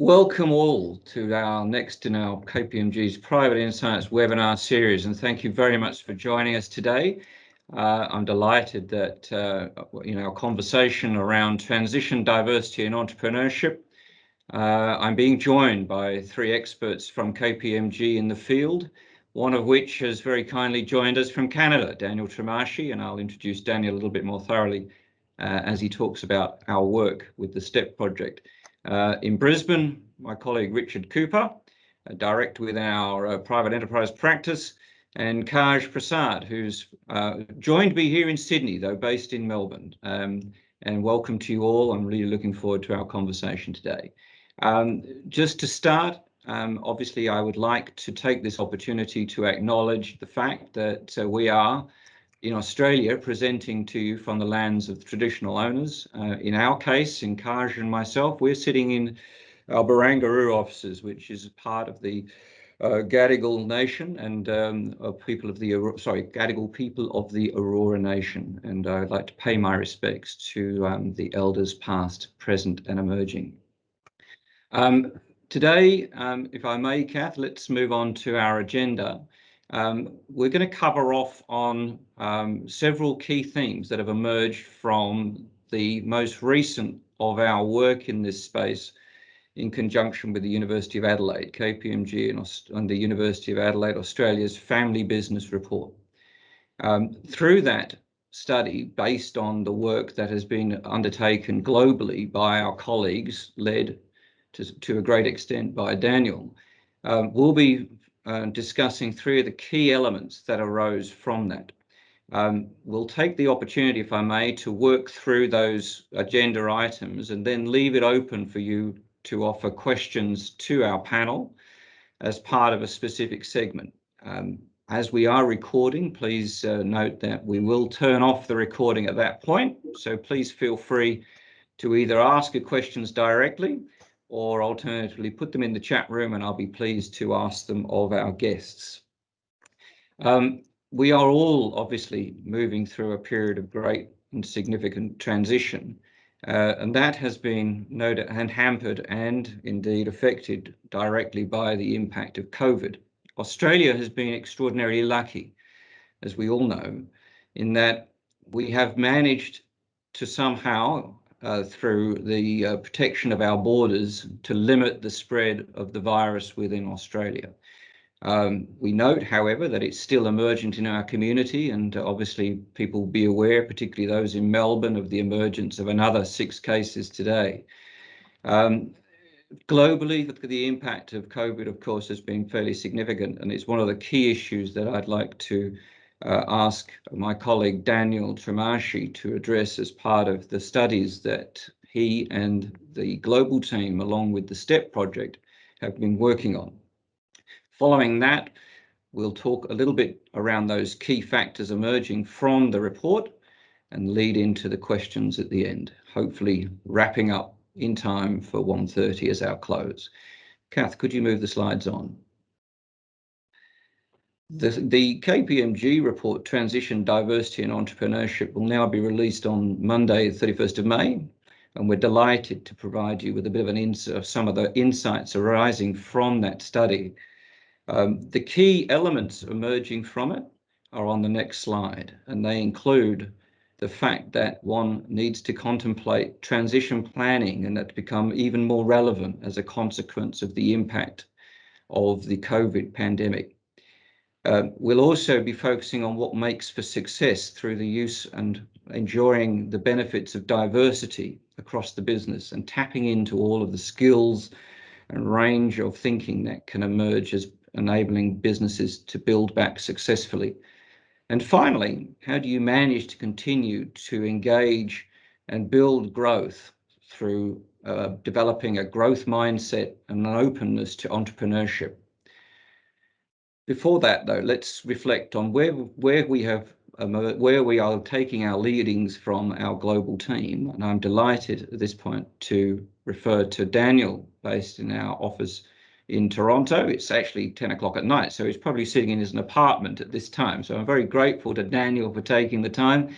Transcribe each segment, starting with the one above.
Welcome all to our next in our KPMG's Private Insights webinar series, and thank you very much for joining us today. I'm delighted that our conversation around transition, diversity and entrepreneurship. I'm being joined by three experts from KPMG in the field, one of which has very kindly joined us from Canada, Daniel Trimarchi, and I'll introduce Daniel a little bit more thoroughly as he talks about our work with the STEP project. In Brisbane, my colleague Richard Cooper, a director with our private enterprise practice, and Kaajal Prasad, who's joined me here in Sydney, though based in Melbourne. And welcome to you all. I'm really looking forward to our conversation today. Just to start, obviously, I would like to take this opportunity to acknowledge the fact that we are in Australia presenting to you from the lands of the traditional owners. In our case, in Kaajal and myself, we're sitting in our Barangaroo offices, which is part of the Gadigal Nation and Gadigal people of the Aurora Nation. And I'd like to pay my respects to the elders past, present and emerging. Today, if I may, Kath, let's move on to our agenda. We're going to cover off on several key themes that have emerged from the most recent of our work in this space in conjunction with the University of Adelaide, KPMG and the University of Adelaide, Australia's Family Business Report. Through that study, based on the work that has been undertaken globally by our colleagues, led to a great extent by Daniel, we'll be discussing three of the key elements that arose from that. We'll take the opportunity, if I may, to work through those agenda items and then leave it open for you to offer questions to our panel as part of a specific segment. As we are recording, please note that we will turn off the recording at that point. So please feel free to either ask your questions directly or alternatively put them in the chat room, and I'll be pleased to ask them of our guests. We are all obviously moving through a period of great and significant transition, and that has been noted and hampered and indeed affected directly by the impact of COVID. Australia has been extraordinarily lucky, as we all know, in that we have managed to somehow through the protection of our borders to limit the spread of the virus within Australia. We note, however, that it's still emergent in our community, and obviously people will be aware, particularly those in Melbourne, of the emergence of another 6 cases today. Globally, the impact of COVID, of course, has been fairly significant, and it's one of the key issues that I'd like to ask my colleague Daniel Trimarchi to address as part of the studies that he and the global team, along with the STEP project, have been working on. Following that, we'll talk a little bit around those key factors emerging from the report and lead into the questions at the end, hopefully wrapping up in time for 1:30 as our close. Kath, could you move the slides on? The KPMG report, Transition, Diversity and Entrepreneurship, will now be released on Monday, the 31st of May, and we're delighted to provide you with a bit of an insight of some of the insights arising from that study. The key elements emerging from it are on the next slide, and they include the fact that one needs to contemplate transition planning and that to become even more relevant as a consequence of the impact of the COVID pandemic. We'll also be focusing on what makes for success through the use and enjoying the benefits of diversity across the business and tapping into all of the skills and range of thinking that can emerge as enabling businesses to build back successfully. And finally, how do you manage to continue to engage and build growth through developing a growth mindset and an openness to entrepreneurship? Before that, though, let's reflect on where we are taking our leadings from our global team. And I'm delighted at this point to refer to Daniel, based in our office in Toronto. It's actually 10 o'clock at night, so he's probably sitting in his apartment at this time. So I'm very grateful to Daniel for taking the time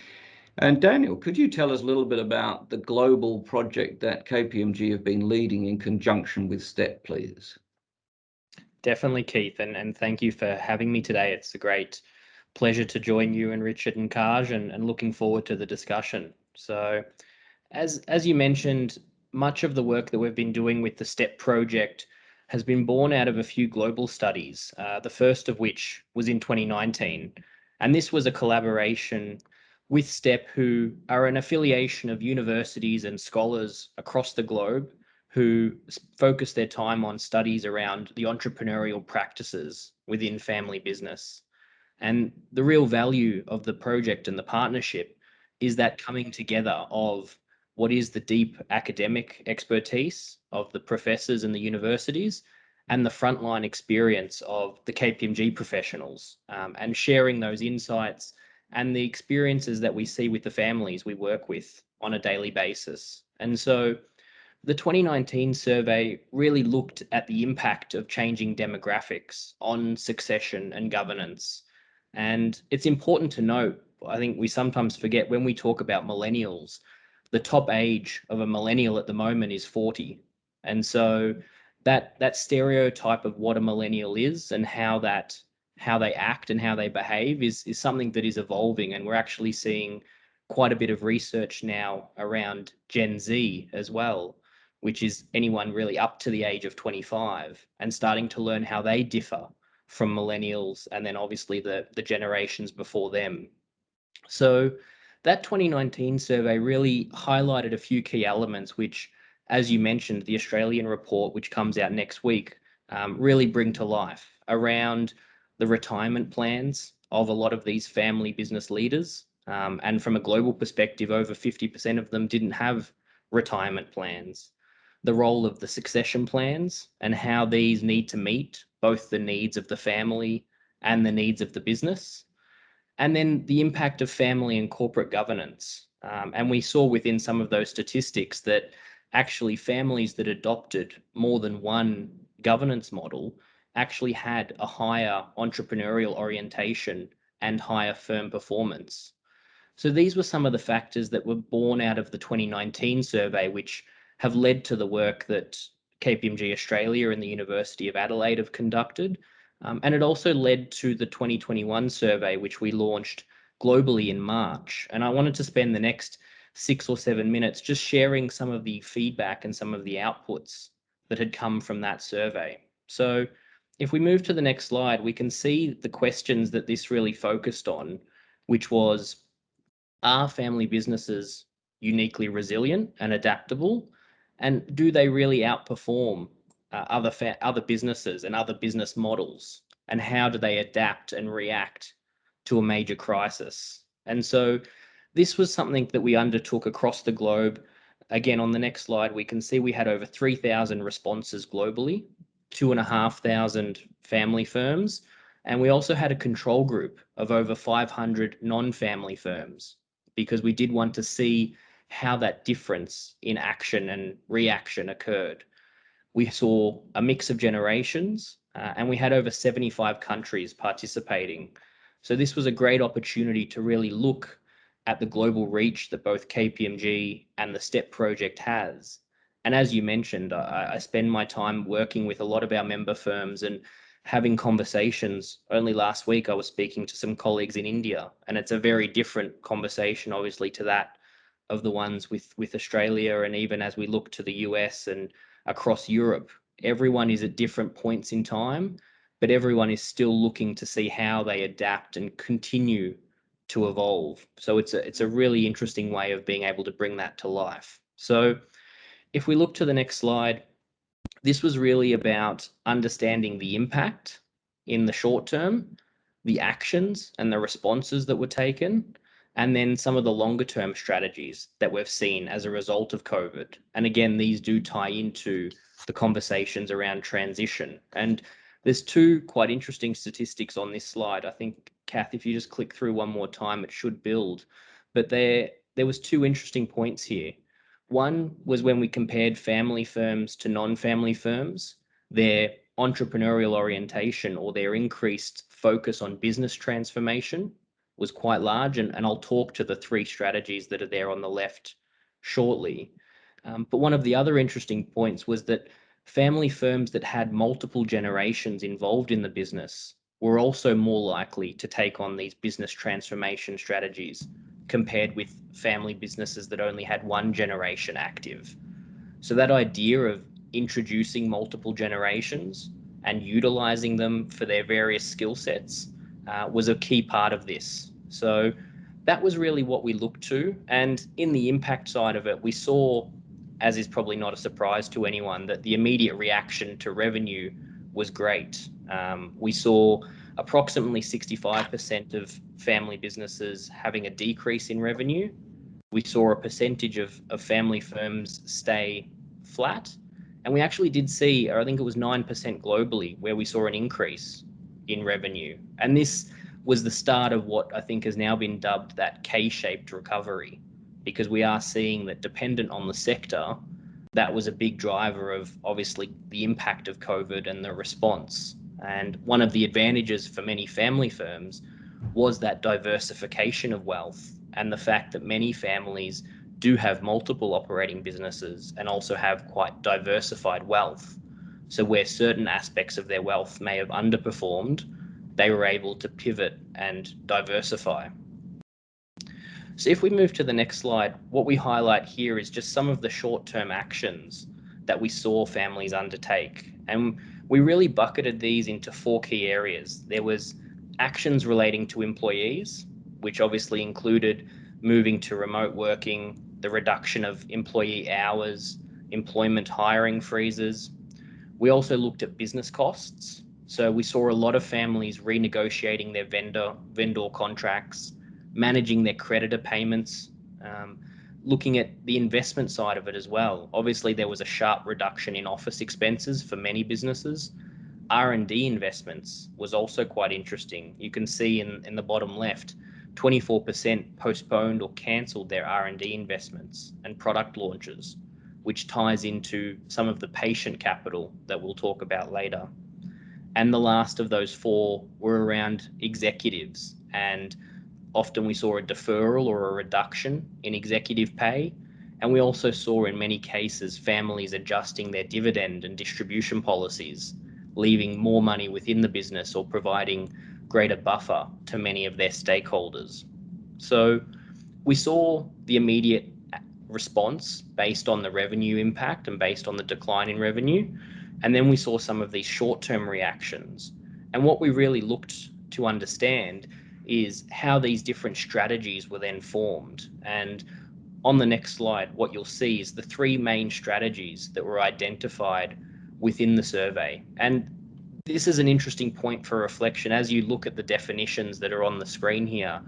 And Daniel, could you tell us a little bit about the global project that KPMG have been leading in conjunction with STEP, please? Definitely, Keith, and thank you for having me today. It's a great pleasure to join you and Richard and Kaj, and looking forward to the discussion. So, as you mentioned, much of the work that we've been doing with the STEP project has been born out of a few global studies, the first of which was in 2019. And this was a collaboration with STEP, who are an affiliation of universities and scholars across the globe who focus their time on studies around the entrepreneurial practices within family business. And the real value of the project and the partnership is that coming together of what is the deep academic expertise of the professors and the universities and the frontline experience of the KPMG professionals, and sharing those insights and the experiences that we see with the families we work with on a daily basis. And so the 2019 survey really looked at the impact of changing demographics on succession and governance. And it's important to note, I think we sometimes forget when we talk about millennials, the top age of a millennial at the moment is 40. And so that stereotype of what a millennial is and how they act and how they behave is something that is evolving. And we're actually seeing quite a bit of research now around Gen Z as well, which is anyone really up to the age of 25, and starting to learn how they differ from millennials and then obviously the generations before them. So that 2019 survey really highlighted a few key elements, which, as you mentioned, the Australian report, which comes out next week, really bring to life around the retirement plans of a lot of these family business leaders. And from a global perspective, over 50% of them didn't have retirement plans. The role of the succession plans and how these need to meet both the needs of the family and the needs of the business, and then the impact of family and corporate governance. And we saw within some of those statistics that actually families that adopted more than one governance model actually had a higher entrepreneurial orientation and higher firm performance. So these were some of the factors that were born out of the 2019 survey, which have led to the work that KPMG Australia and the University of Adelaide have conducted. And it also led to the 2021 survey, which we launched globally in March. And I wanted to spend the next 6 or 7 minutes just sharing some of the feedback and some of the outputs that had come from that survey. So if we move to the next slide, we can see the questions that this really focused on, which was, are family businesses uniquely resilient and adaptable? And do they really outperform other businesses and other business models? And how do they adapt and react to a major crisis? And so this was something that we undertook across the globe. Again, on the next slide, we can see we had over 3,000 responses globally, 2,500 family firms, and we also had a control group of over 500 non-family firms, because we did want to see how that difference in action and reaction occurred. We saw a mix of generations, and we had over 75 countries participating. So this was a great opportunity to really look at the global reach that both KPMG and the STEP project has. And as you mentioned, I spend my time working with a lot of our member firms and having conversations. Only last week, I was speaking to some colleagues in India, and it's a very different conversation, obviously, to that of the ones with Australia. And even as we look to the US and across Europe, everyone is at different points in time, but everyone is still looking to see how they adapt and continue to evolve. So it's a really interesting way of being able to bring that to life. So if we look to the next slide, this was really about understanding the impact in the short term, the actions and the responses that were taken, and then some of the longer term strategies that we've seen as a result of COVID. And again, these do tie into the conversations around transition. And there's two quite interesting statistics on this slide. I think, Kath, if you just click through one more time, it should build. But there was two interesting points here. One was when we compared family firms to non-family firms, their entrepreneurial orientation or their increased focus on business transformation was quite large, and I'll talk to the three strategies that are there on the left shortly. But one of the other interesting points was that family firms that had multiple generations involved in the business were also more likely to take on these business transformation strategies compared with family businesses that only had one generation active. So that idea of introducing multiple generations and utilizing them for their various skill sets was a key part of this. So that was really what we looked to. And in the impact side of it, we saw, as is probably not a surprise to anyone, that the immediate reaction to revenue was great. We saw approximately 65% of family businesses having a decrease in revenue. We saw a percentage of family firms stay flat. And we actually did see, or I think it was 9% globally, where we saw an increase in revenue. And this was the start of what I think has now been dubbed that K-shaped recovery, because we are seeing that, dependent on the sector, that was a big driver of obviously the impact of COVID and the response. And one of the advantages for many family firms was that diversification of wealth and the fact that many families do have multiple operating businesses and also have quite diversified wealth. So where certain aspects of their wealth may have underperformed, they were able to pivot and diversify. So if we move to the next slide, what we highlight here is just some of the short-term actions that we saw families undertake. And we really bucketed these into four key areas. There was actions relating to employees, which obviously included moving to remote working, the reduction of employee hours, employment hiring freezes. We also looked at business costs. So we saw a lot of families renegotiating their vendor contracts, managing their creditor payments, looking at the investment side of it as well. Obviously, there was a sharp reduction in office expenses for many businesses. R&D investments was also quite interesting. You can see in the bottom left, 24% postponed or cancelled their R&D investments and product launches, which ties into some of the patient capital that we'll talk about later. And the last of those four were around executives, and often we saw a deferral or a reduction in executive pay. And we also saw in many cases families adjusting their dividend and distribution policies, leaving more money within the business or providing greater buffer to many of their stakeholders. So we saw the immediate response based on the revenue impact and based on the decline in revenue. And then we saw some of these short-term reactions. And what we really looked to understand is how these different strategies were then formed. And on the next slide, what you'll see is the three main strategies that were identified within the survey. And this is an interesting point for reflection. As you look at the definitions that are on the screen here,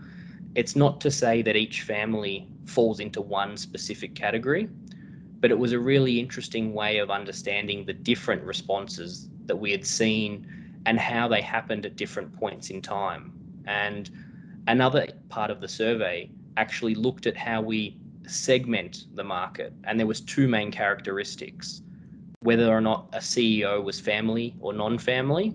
it's not to say that each family falls into one specific category, but it was a really interesting way of understanding the different responses that we had seen and how they happened at different points in time. And another part of the survey actually looked at how we segment the market. And there was two main characteristics: whether or not a CEO was family or non-family,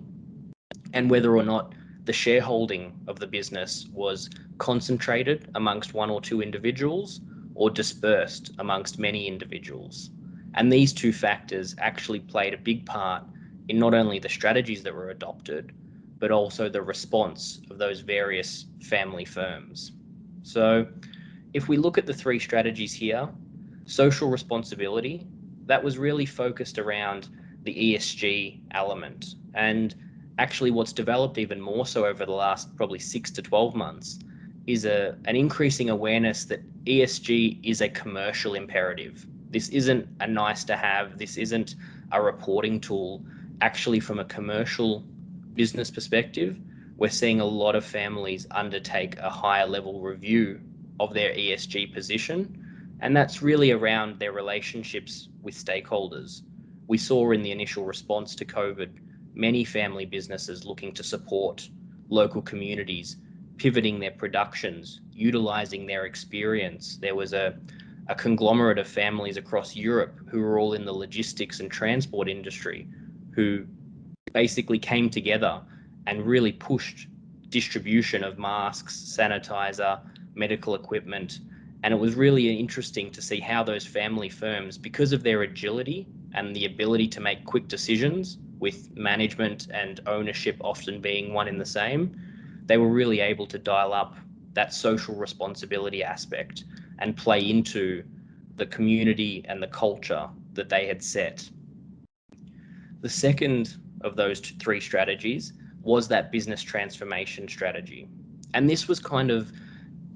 and whether or not the shareholding of the business was concentrated amongst one or two individuals or dispersed amongst many individuals. And these two factors actually played a big part in not only the strategies that were adopted, but also the response of those various family firms. So if we look at the three strategies here, social responsibility, that was really focused around the ESG element. And actually what's developed even more so over the last probably 6 to 12 months is an increasing awareness that ESG is a commercial imperative. This isn't a nice to have, this isn't a reporting tool. Actually, from a commercial business perspective, we're seeing a lot of families undertake a higher level review of their ESG position. And that's really around their relationships with stakeholders. We saw in the initial response to COVID, many family businesses looking to support local communities, pivoting their productions, utilizing their experience. There was a conglomerate of families across Europe who were all in the logistics and transport industry, who basically came together and really pushed distribution of masks, sanitizer, medical equipment. And it was really interesting to see how those family firms, because of their agility and the ability to make quick decisions, with management and ownership often being one in the same, they were really able to dial up that social responsibility aspect and play into the community and the culture that they had set. The second of those three strategies was that business transformation strategy. And this was kind of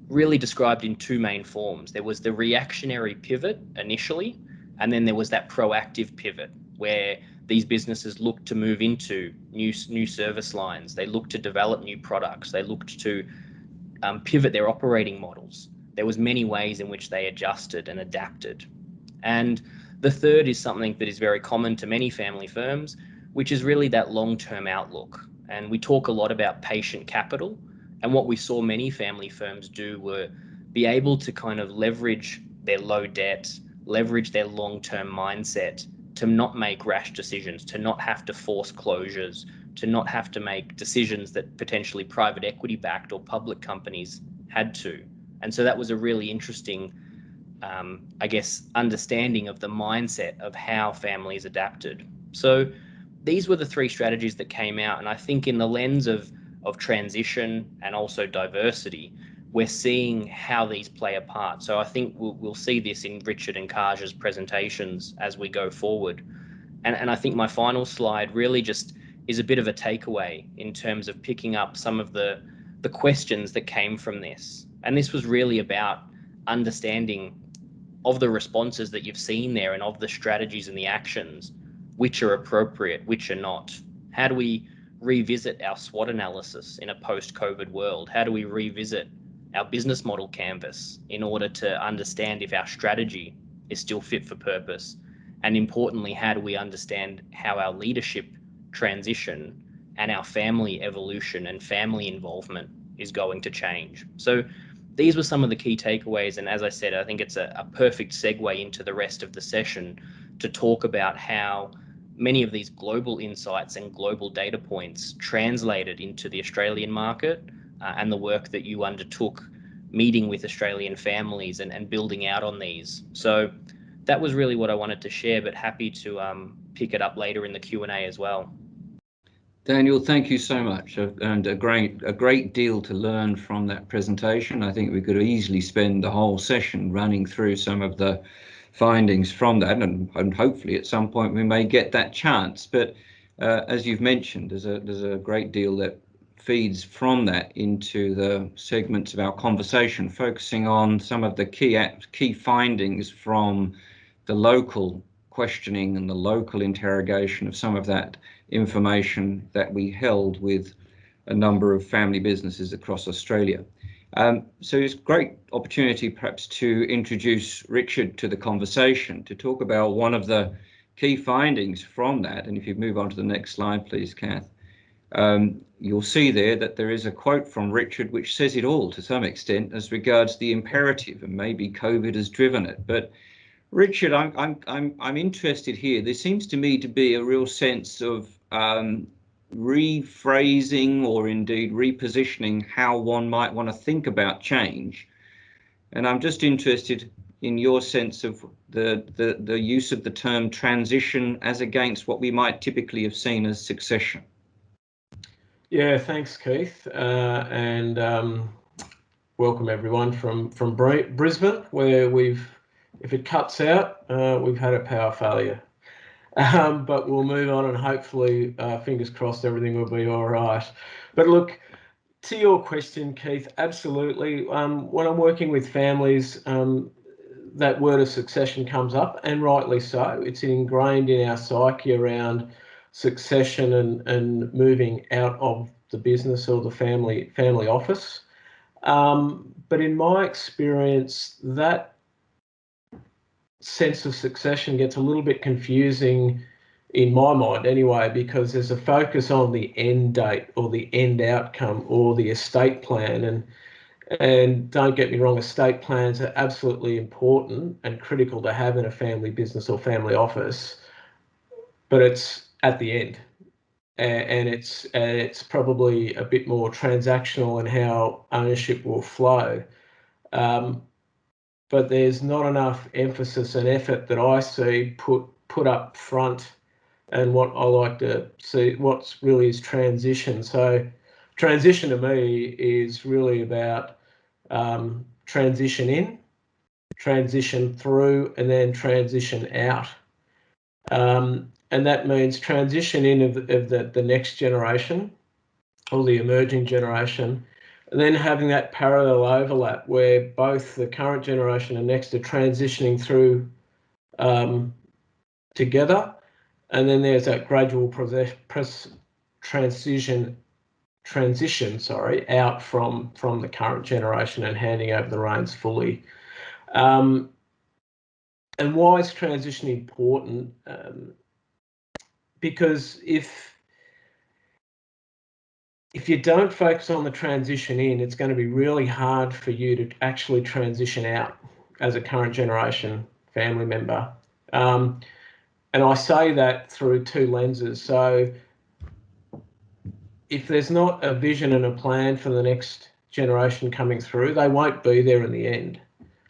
really described in two main forms. There was the reactionary pivot initially, and then there was that proactive pivot where these businesses looked to move into new service lines. They looked to develop new products. They looked to pivot their operating models. There was many ways in which they adjusted and adapted. And the third is something that is very common to many family firms, which is really that long-term outlook. And we talk a lot about patient capital. And what we saw many family firms do were be able to kind of leverage their low debt, leverage their long-term mindset to not make rash decisions, to not have to force closures, to not have to make decisions that potentially private equity backed or public companies had to. And so that was a really interesting, I guess, understanding of the mindset of how families adapted. So these were the three strategies that came out. And I think in the lens of transition and also diversity, we're seeing how these play a part. So I think we'll see this in Richard and Kaaj's presentations as we go forward. And I think my final slide really just is a bit of a takeaway in terms of picking up some of the questions that came from this. And this was really about understanding of the responses that you've seen there and of the strategies and the actions, which are appropriate, which are not. How do we revisit our SWOT analysis in a post-COVID world? How do we revisit our business model canvas in order to understand if our strategy is still fit for purpose? And importantly, how do we understand how our leadership transition and our family evolution and family involvement is going to change? So these were some of the key takeaways. And as I said, I think it's a perfect segue into the rest of the session to talk about how many of these global insights and global data points translated into the Australian market and the work that you undertook meeting with Australian families and building out on these. So that was really what I wanted to share, but happy to pick it up later in the Q&A as well. Daniel, thank you so much, and a great deal to learn from that presentation. I think we could easily spend the whole session running through some of the findings from that, and hopefully at some point we may get that chance. But as you've mentioned, there's a great deal that feeds from that into the segments of our conversation, focusing on some of the key findings from the local questioning and the local interrogation of some of that information that we held with a number of family businesses across Australia. So it's a great opportunity perhaps to introduce Richard to the conversation to talk about one of the key findings from that. And if you move on to the next slide, please, Kath. You'll see there that there is a quote from Richard which says it all to some extent as regards the imperative, and maybe COVID has driven it. But Richard, I'm interested here. There seems to me to be a real sense of rephrasing or indeed repositioning how one might want to think about change. And I'm just interested in your sense of the use of the term transition as against what we might typically have seen as succession. Yeah, thanks, Keith, and welcome everyone from Brisbane, where if it cuts out, we've had a power failure. But we'll move on and hopefully, fingers crossed, everything will be all right. But look, to your question, Keith, absolutely. When I'm working with families, that word of succession comes up, and rightly so. It's ingrained in our psyche around succession and moving out of the business or the family office. But in my experience, that sense of succession gets a little bit confusing in my mind anyway, because there's a focus on the end date or the end outcome or the estate plan. And don't get me wrong, estate plans are absolutely important and critical to have in a family business or family office, but it's at the end. and it's probably a bit more transactional in how ownership will flow. But there's not enough emphasis and effort that I see put up front, and what I like to see, what's really is transition. So transition to me is really about transition in, transition through, and then transition out. And that means transition in of the next generation or the emerging generation, and then having that parallel overlap where both the current generation and next are transitioning through together. And then there's that gradual transition out from the current generation and handing over the reins fully. And why is transition important? Because if you don't focus on the transition in, it's going to be really hard for you to actually transition out as a current generation family member. And I say that through two lenses. So if there's not a vision and a plan for the next generation coming through, they won't be there in the end.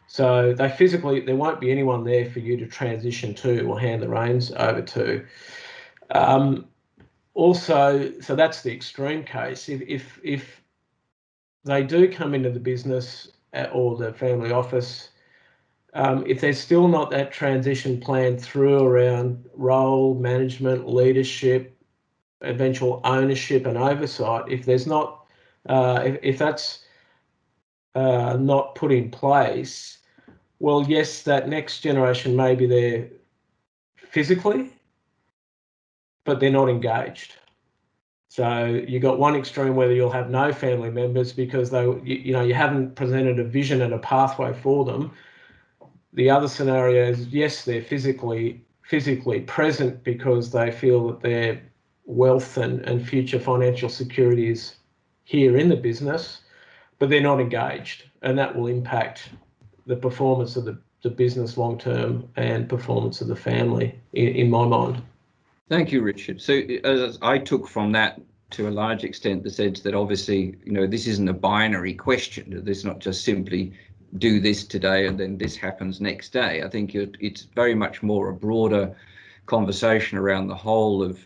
So there won't be anyone there for you to transition to or hand the reins over to. Also, so that's the extreme case. If they do come into the business or the family office, if there's still not that transition plan through around role, management, leadership, eventual ownership and oversight, if there's not, if that's not put in place, well, yes, that next generation may be there physically, but they're not engaged. So you got one extreme where you'll have no family members because you haven't presented a vision and a pathway for them. The other scenario is, yes, they're physically present because they feel that their wealth and future financial security is here in the business, but they're not engaged, and that will impact the performance of the business long term and performance of the family in my mind. Thank you, Richard. So as I took from that to a large extent the sense that obviously, this isn't a binary question. It's not just simply do this today and then this happens next day. I think it's very much more a broader conversation around the whole of,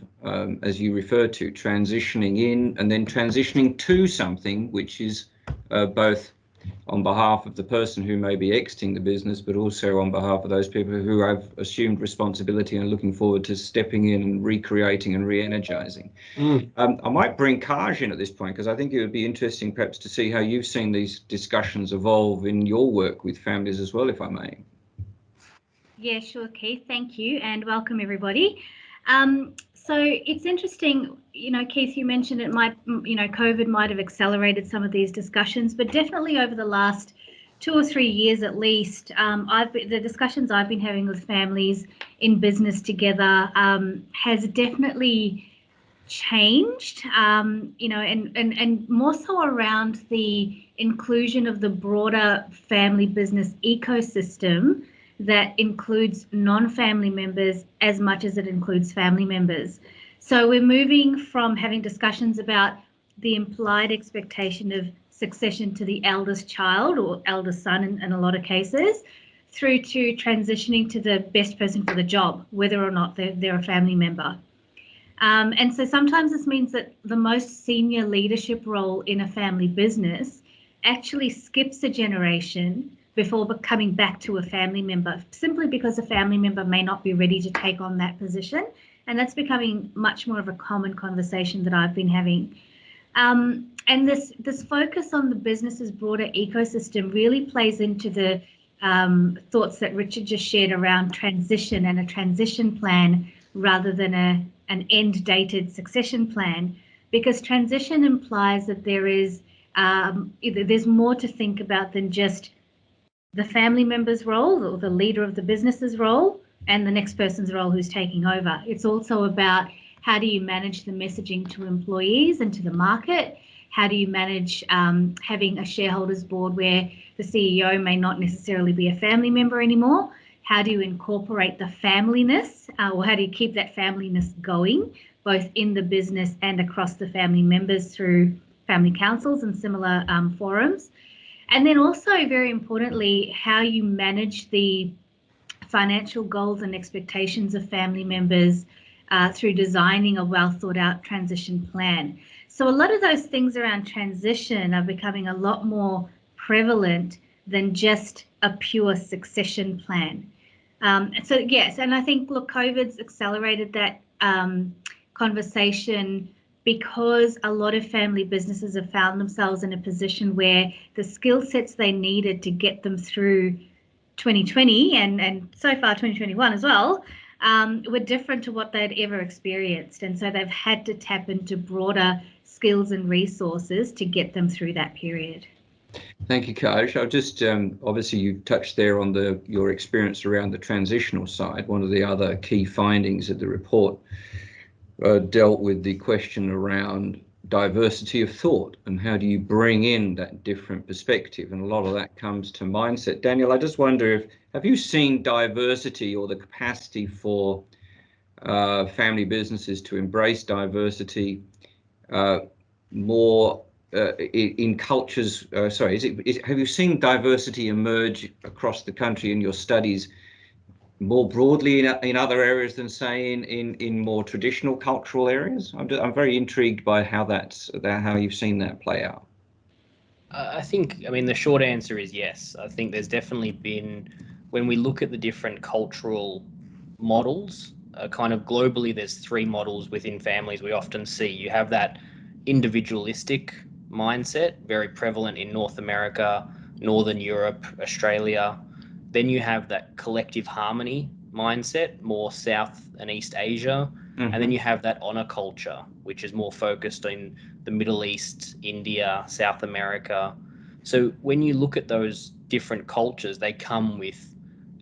as you refer to, transitioning in and then transitioning to something which is both on behalf of the person who may be exiting the business, but also on behalf of those people who have assumed responsibility and looking forward to stepping in and recreating and re-energizing. I might bring Kaj in at this point, because I think it would be interesting perhaps to see how you've seen these discussions evolve in your work with families as well, if I may. Yeah, sure, Keith. Thank you, and welcome everybody. So it's interesting, Keith, you mentioned it might, COVID might have accelerated some of these discussions, but definitely over the last 2 or 3 years at least, the discussions I've been having with families in business together has definitely changed, and more so around the inclusion of the broader family business ecosystem that includes non-family members as much as it includes family members. So we're moving from having discussions about the implied expectation of succession to the eldest child or eldest son in a lot of cases, through to transitioning to the best person for the job, whether or not they're a family member. And so sometimes this means that the most senior leadership role in a family business actually skips a generation before coming back to a family member, simply because a family member may not be ready to take on that position. And that's becoming much more of a common conversation that I've been having. And this focus on the business's broader ecosystem really plays into the thoughts that Richard just shared around transition and a transition plan rather than an end-dated succession plan, because transition implies that there's more to think about than just the family member's role or the leader of the business's role and the next person's role who's taking over. It's also about how do you manage the messaging to employees and to the market? How do you manage having a shareholders board where the CEO may not necessarily be a family member anymore? How do you incorporate the familyness, or how do you keep that familyness going both in the business and across the family members through family councils and similar forums. And then also, very importantly, how you manage the financial goals and expectations of family members through designing a well thought out transition plan. So a lot of those things around transition are becoming a lot more prevalent than just a pure succession plan. So yes, and I think, look, COVID's accelerated that conversation, because a lot of family businesses have found themselves in a position where the skill sets they needed to get them through 2020 and so far 2021 as well were different to what they'd ever experienced. And so they've had to tap into broader skills and resources to get them through that period. Thank you, Kaj. I'll just, obviously you've touched there on your experience around the transitional side. One of the other key findings of the report dealt with the question around diversity of thought and how do you bring in that different perspective, and a lot of that comes to mindset. Daniel, I just wonder, have you seen diversity or the capacity for family businesses to embrace diversity more in cultures? Have you seen diversity emerge across the country in your studies more broadly in other areas than, say, in more traditional cultural areas? I'm very intrigued by how you've seen that play out. I mean, the short answer is yes. I think there's definitely been, when we look at the different cultural models, kind of globally, there's three models within families we often see. You have that individualistic mindset, very prevalent in North America, Northern Europe, Australia. Then you have that collective harmony mindset, more South and East Asia. Mm-hmm. And then you have that honor culture, which is more focused in the Middle East, India, South America. So when you look at those different cultures, they come with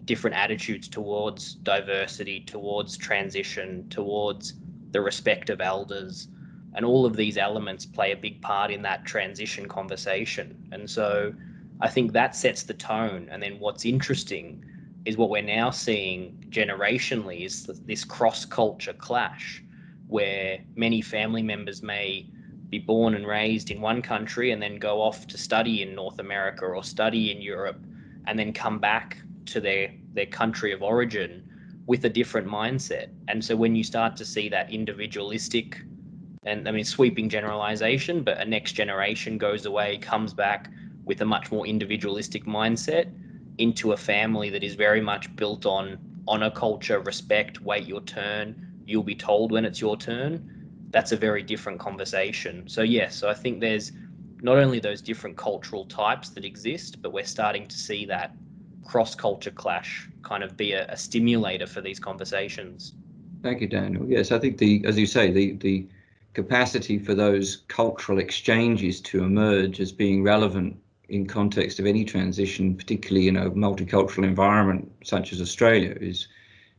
different attitudes towards diversity, towards transition, towards the respect of elders. And all of these elements play a big part in that transition conversation. And so I think that sets the tone. And then what's interesting is what we're now seeing generationally is this cross-culture clash, where many family members may be born and raised in one country and then go off to study in North America or study in Europe and then come back to their country of origin with a different mindset. And so when you start to see that individualistic, and I mean sweeping generalization, but a next generation goes away, comes back with a much more individualistic mindset into a family that is very much built on honor culture, respect, wait your turn, you'll be told when it's your turn. That's a very different conversation. So yes, so I think there's not only those different cultural types that exist, but we're starting to see that cross-culture clash kind of be a stimulator for these conversations. Thank you, Daniel. Yes, I think as you say, the capacity for those cultural exchanges to emerge as being relevant in context of any transition, particularly in a multicultural environment such as Australia, is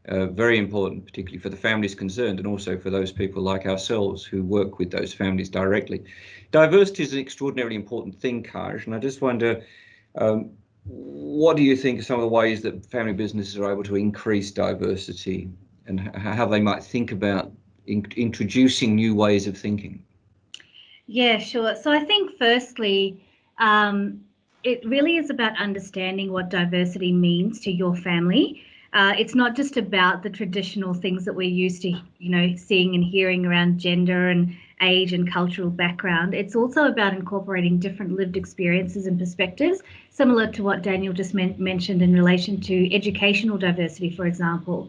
very important, particularly for the families concerned and also for those people like ourselves who work with those families directly. Diversity is an extraordinarily important thing, Kaj, and I just wonder, what do you think are some of the ways that family businesses are able to increase diversity and how they might think about introducing new ways of thinking? Yeah, sure. So I think firstly, it really is about understanding what diversity means to your family. It's not just about the traditional things that we're used to, seeing and hearing around gender and age and cultural background. It's also about incorporating different lived experiences and perspectives, similar to what Daniel just mentioned in relation to educational diversity, for example.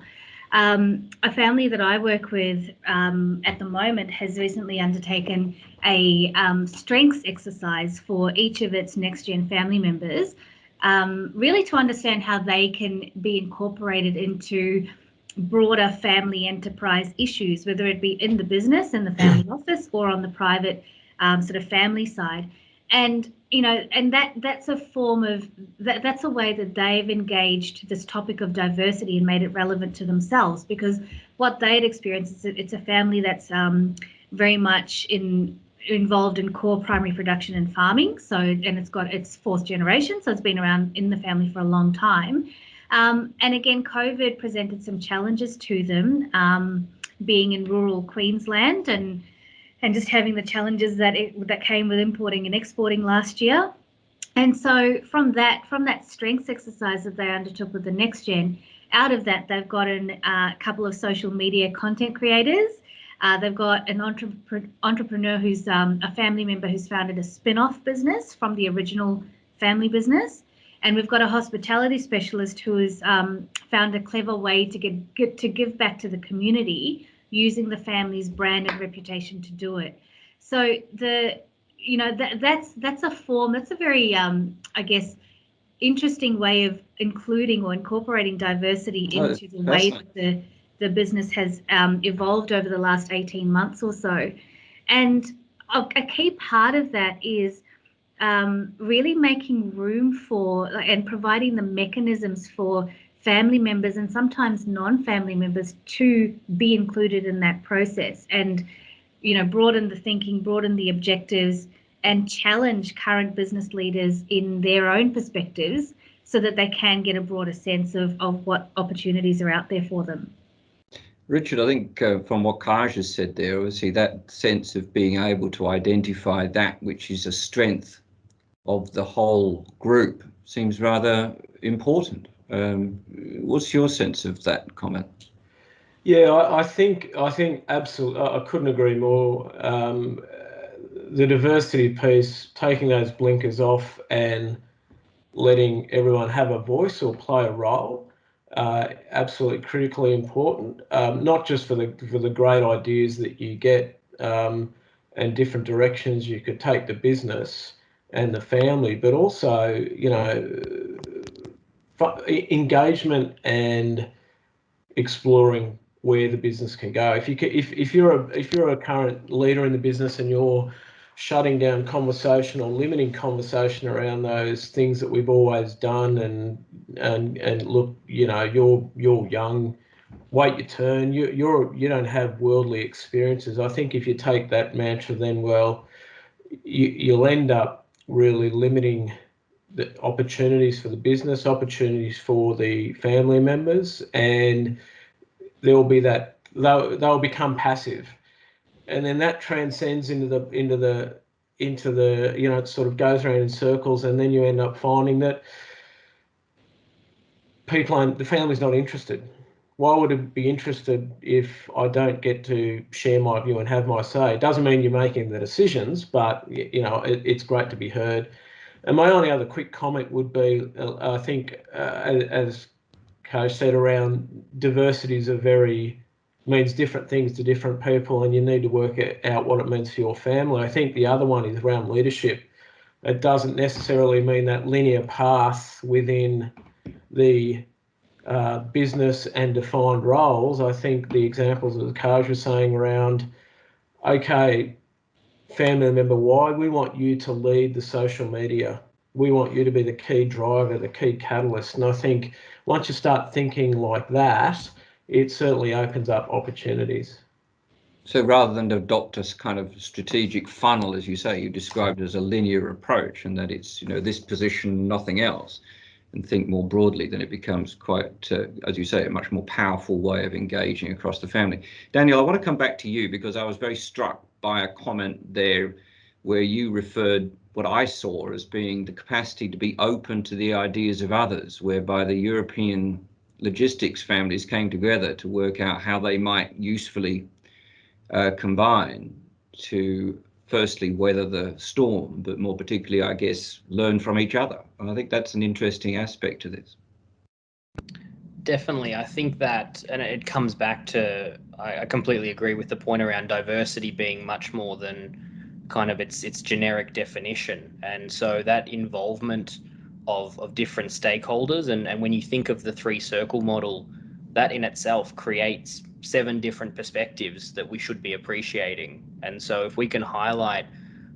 A family that I work with at the moment has recently undertaken a strengths exercise for each of its next-gen family members, really to understand how they can be incorporated into broader family enterprise issues, whether it be in the business, in the family office, or on the private sort of family side. And that's a form of that's a way that they've engaged this topic of diversity and made it relevant to themselves, because what they'd experienced is it's a family that's very much involved in core primary production and farming. So, and it's fourth generation, so it's been around in the family for a long time. And again, COVID presented some challenges to them, being in rural Queensland and just having the challenges that came with importing and exporting last year. And so from that strengths exercise that they undertook with the Next Gen, out of that they've gotten a couple of social media content creators. They've got an entrepreneur who's a family member who's founded a spin-off business from the original family business. And we've got a hospitality specialist who has found a clever way to give back to the community using the family's brand and reputation to do it. So that's a form, that's a very I guess interesting way of including or incorporating diversity into the way that the business has evolved over the last 18 months or so. And a key part of that is really making room for and providing the mechanisms for family members and sometimes non-family members to be included in that process, and broaden the thinking, broaden the objectives, and challenge current business leaders in their own perspectives so that they can get a broader sense of what opportunities are out there for them. Richard, I think from what Kaj has said there, obviously that sense of being able to identify that which is a strength of the whole group seems rather important. What's your sense of that comment? Yeah, I think absolutely. I couldn't agree more. The diversity piece, taking those blinkers off and letting everyone have a voice or play a role, absolutely critically important. Not just for the great ideas that you get and different directions you could take the business and the family, but also engagement and exploring where the business can go. If you're a current leader in the business and you're shutting down conversation or limiting conversation around those things that we've always done, and look, you're young, wait your turn, you don't have worldly experiences. I think if you take that mantra, then you'll end up really limiting the opportunities for the business, opportunities for the family members, and there will be that they'll become passive, and then that transcends into the it sort of goes around in circles, and then you end up finding that the family's not interested. Why would it be interested if I don't get to share my view and have my say? It doesn't mean you're making the decisions, but it's great to be heard. And my only other quick comment would be, I think, as Coach said, around diversities means different things to different people, and you need to work out what it means for your family. I think the other one is around leadership. It doesn't necessarily mean that linear path within the business and defined roles. I think the examples that Kaj was saying around, okay, family member Y, we want you to lead the social media. We want you to be the key driver, the key catalyst. And I think once you start thinking like that, it certainly opens up opportunities. So rather than adopt a kind of strategic funnel, as you say, you described it as a linear approach, and that it's, this position, nothing else, and think more broadly, then it becomes quite, as you say, a much more powerful way of engaging across the family. Daniel, I want to come back to you because I was very struck by a comment there where you referred what I saw as being the capacity to be open to the ideas of others, whereby the European logistics families came together to work out how they might usefully combine to firstly weather the storm, but more particularly, I guess, learn from each other. And I think that's an interesting aspect to this. Definitely. I think that, and it comes back to, I completely agree with the point around diversity being much more than kind of its generic definition. And so that involvement of different stakeholders, and when you think of the 3-circle model, that in itself creates 7 different perspectives that we should be appreciating. And so if we can highlight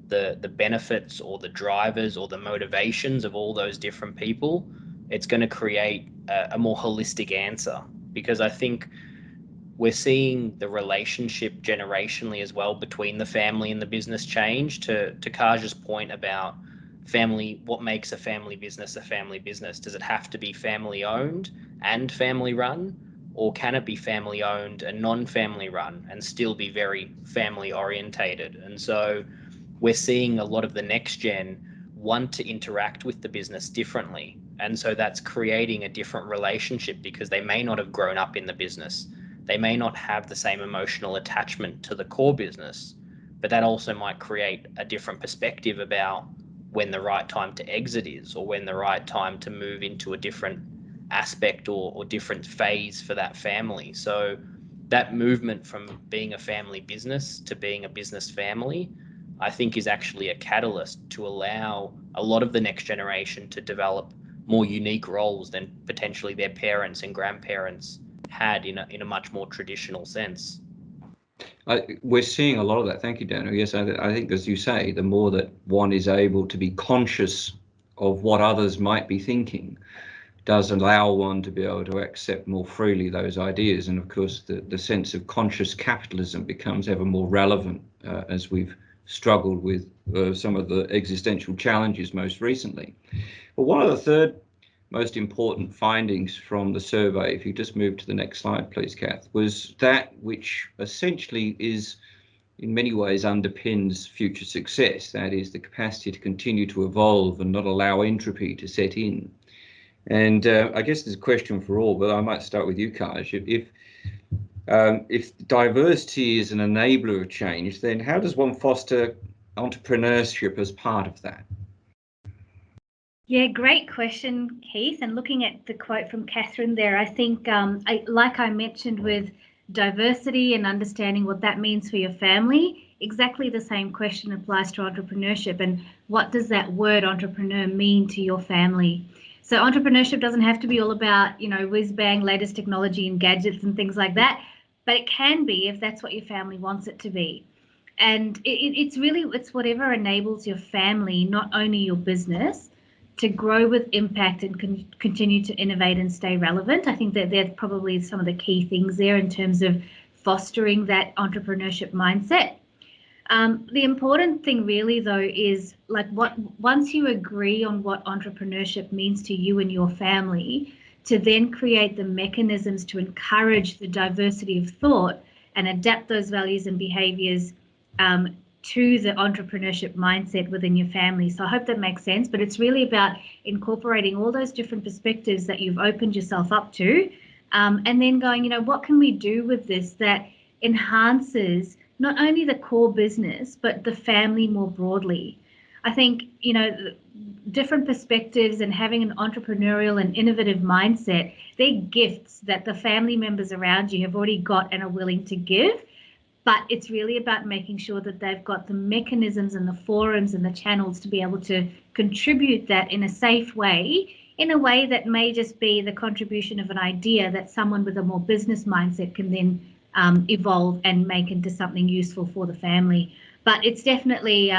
the benefits or the drivers or the motivations of all those different people, it's going to create a more holistic answer. Because I think we're seeing the relationship generationally as well between the family and the business change. To Kaja's point about family, what makes a family business a family business? Does it have to be family owned and family run? or can it be family owned and non-family run and still be very family orientated? And so we're seeing a lot of the next gen want to interact with the business differently. And so that's creating a different relationship because they may not have grown up in the business. They may not have the same emotional attachment to the core business, but that also might create a different perspective about when the right time to exit is, or when the right time to move into a different aspect or different phase for that family. So that movement from being a family business to being a business family, I think, is actually a catalyst to allow a lot of the next generation to develop more unique roles than potentially their parents and grandparents had in a much more traditional sense. We're seeing a lot of that. Thank you, Daniel. Yes, I think, as you say, the more that one is able to be conscious of what others might be thinking, does allow one to be able to accept more freely those ideas. And of course, the sense of conscious capitalism becomes ever more relevant as we've struggled with some of the existential challenges most recently. But one of the third most important findings from the survey, if you just move to the next slide, please, Kath, was that which essentially is, in many ways, underpins future success. That is the capacity to continue to evolve and not allow entropy to set in. And I guess there's a question for all, but I might start with you, Kaj. If diversity is an enabler of change, then how does one foster entrepreneurship as part of that? Yeah, great question, Keith. And looking at the quote from Catherine there, I think, like I mentioned with diversity and understanding what that means for your family, exactly the same question applies to entrepreneurship. And what does that word entrepreneur mean to your family? So entrepreneurship doesn't have to be all about, whiz bang, latest technology and gadgets and things like that, but it can be if that's what your family wants it to be. And it's whatever enables your family, not only your business, to grow with impact and continue to innovate and stay relevant. I think that they're probably some of the key things there in terms of fostering that entrepreneurship mindset. The important thing really, though, is once you agree on what entrepreneurship means to you and your family, to then create the mechanisms to encourage the diversity of thought and adapt those values and behaviors to the entrepreneurship mindset within your family. So I hope that makes sense, but it's really about incorporating all those different perspectives that you've opened yourself up to, and then going, what can we do with this that enhances not only the core business, but the family more broadly. I think, different perspectives and having an entrepreneurial and innovative mindset, they're gifts that the family members around you have already got and are willing to give. But it's really about making sure that they've got the mechanisms and the forums and the channels to be able to contribute that in a safe way, in a way that may just be the contribution of an idea that someone with a more business mindset can then evolve and make into something useful for the family. But it's definitely,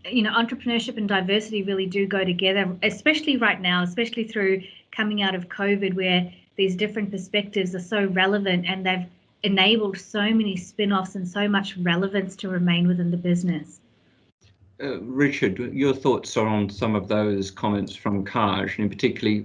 entrepreneurship and diversity really do go together, especially right now, especially through coming out of COVID, where these different perspectives are so relevant and they've enabled so many spin-offs and so much relevance to remain within the business. Richard, your thoughts on some of those comments from Kaj, and particularly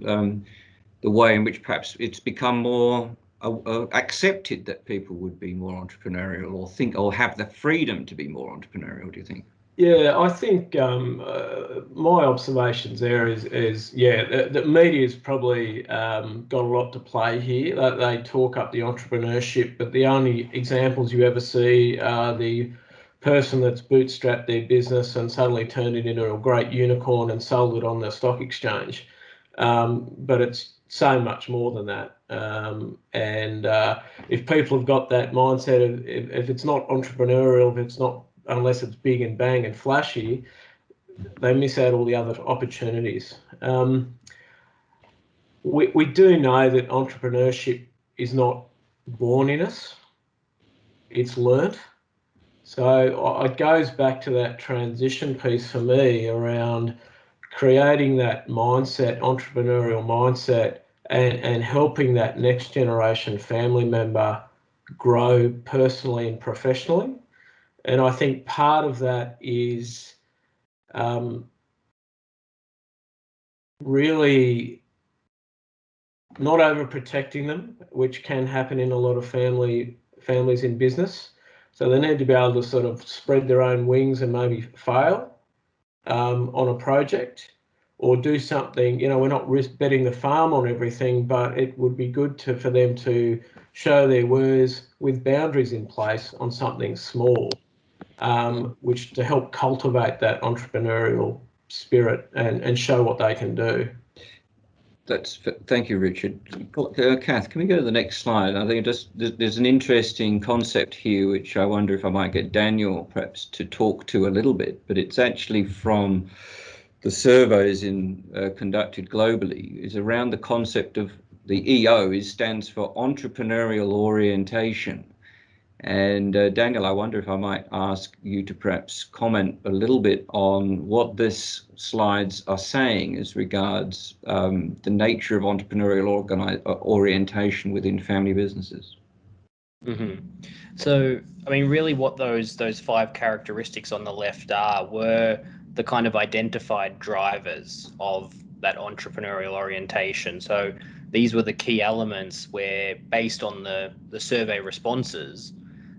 the way in which perhaps it's become more accepted that people would be more entrepreneurial or think or have the freedom to be more entrepreneurial, do you think? Yeah, I think my observations there is the media's probably got a lot to play here. They talk up the entrepreneurship, but the only examples you ever see are the person that's bootstrapped their business and suddenly turned it into a great unicorn and sold it on the stock exchange. But it's so much more than that. And if people have got that mindset, if it's not entrepreneurial, if it's not, unless it's big and bang and flashy, they miss out all the other opportunities. We do know that entrepreneurship is not born in us, it's learnt. So it goes back to that transition piece for me around creating that mindset, entrepreneurial mindset, and helping that next generation family member grow personally and professionally. And I think part of that is really not overprotecting them, which can happen in a lot of families in business. So they need to be able to sort of spread their own wings and maybe fail on a project, or do something. You know, we're not risk betting the farm on everything, but it would be good for them to show their wares with boundaries in place on something small, which to help cultivate that entrepreneurial spirit and show what they can do. Thank you, Richard. Kath, can we go to the next slide? I think there's an interesting concept here, which I wonder if I might get Daniel perhaps to talk to a little bit, but it's actually from the surveys conducted globally, is around the concept of the EO stands for entrepreneurial orientation. And Daniel, I wonder if I might ask you to perhaps comment a little bit on what this slides are saying as regards the nature of entrepreneurial orientation within family businesses. Mm-hmm. So, I mean, really what those 5 characteristics on the left were the kind of identified drivers of that entrepreneurial orientation. So these were the key elements where, based on the survey responses,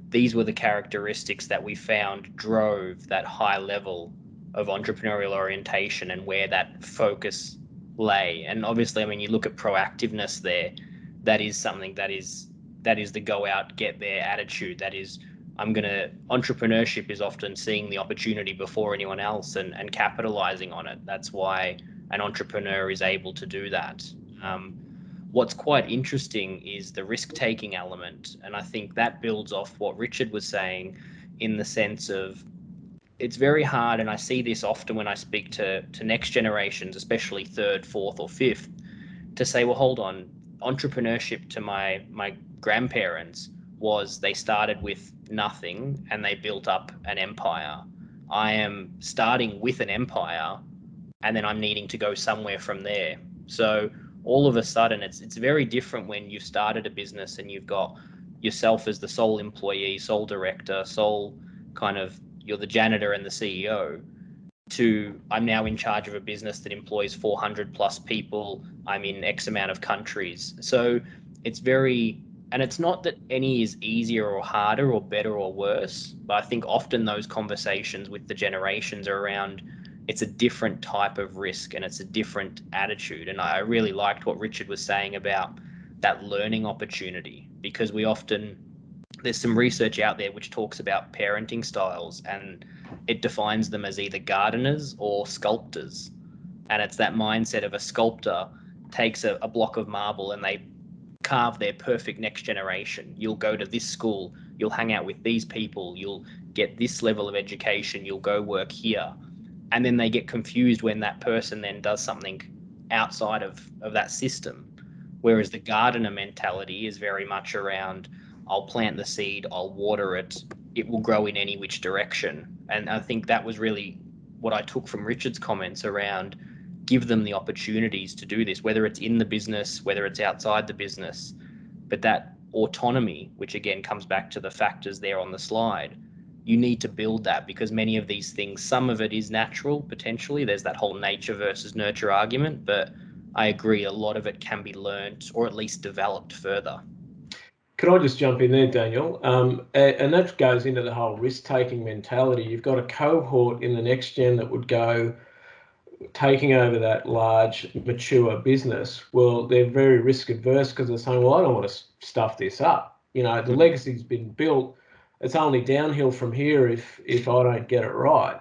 these were the characteristics that we found drove that high level of entrepreneurial orientation and where that focus lay. And obviously, I mean, you look at proactiveness there, that is something that is the go out, get there attitude. That is, entrepreneurship is often seeing the opportunity before anyone else and capitalizing on it. That's why an entrepreneur is able to do that. What's quite interesting is the risk-taking element, and I think that builds off what Richard was saying, in the sense of it's very hard, and I see this often when I speak to next generations, especially 3rd, 4th, or 5th, to say, well, hold on, entrepreneurship to my grandparents was they started with nothing and they built up an empire. I am starting with an empire and then I'm needing to go somewhere from there. So all of a sudden, it's very different when you've started a business and you've got yourself as the sole employee, sole director, you're the janitor and the CEO, to I'm now in charge of a business that employs 400 plus people. I'm in X amount of countries. So it's and it's not that any is easier or harder or better or worse, but I think often those conversations with the generations are around, it's a different type of risk and it's a different attitude. And I really liked what Richard was saying about that learning opportunity, because there's some research out there which talks about parenting styles, and it defines them as either gardeners or sculptors. And it's that mindset of a sculptor takes a block of marble and they carve their perfect next generation. You'll go to this school, you'll hang out with these people, you'll get this level of education, you'll go work here. And then they get confused when that person then does something outside of that system. Whereas the gardener mentality is very much around, I'll plant the seed, I'll water it, it will grow in any which direction. And I think that was really what I took from Richard's comments around, give them the opportunities to do this, whether it's in the business, whether it's outside the business. But that autonomy, which again comes back to the factors there on the slide, you need to build that, because many of these things, some of it is natural, potentially. There's that whole nature versus nurture argument, but I agree a lot of it can be learned or at least developed further. Could I just jump in there, Daniel? And that goes into the whole risk-taking mentality. You've got a cohort in the next gen that would go taking over that large, mature business. Well, they're very risk-averse because they're saying, well, I don't want to stuff this up. You know, the legacy's been built. It's only downhill from here if I don't get it right.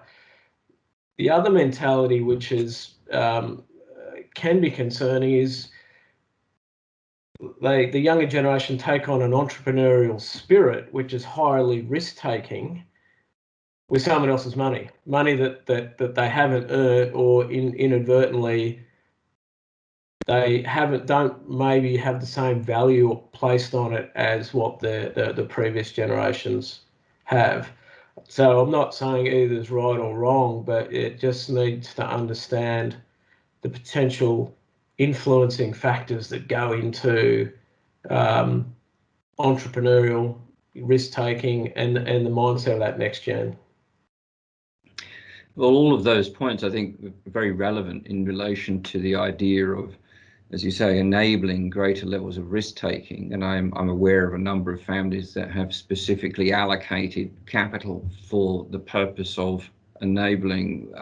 The other mentality, which is can be concerning, is the younger generation take on an entrepreneurial spirit, which is highly risk-taking, with someone else's money that they haven't earned, or inadvertently they don't maybe have the same value placed on it as what the previous generations have. So I'm not saying either is right or wrong, but it just needs to understand the potential influencing factors that go into entrepreneurial risk-taking and the mindset of that next gen. Well, all of those points I think are very relevant in relation to the idea of as you say, enabling greater levels of risk taking. And I'm aware of a number of families that have specifically allocated capital for the purpose of enabling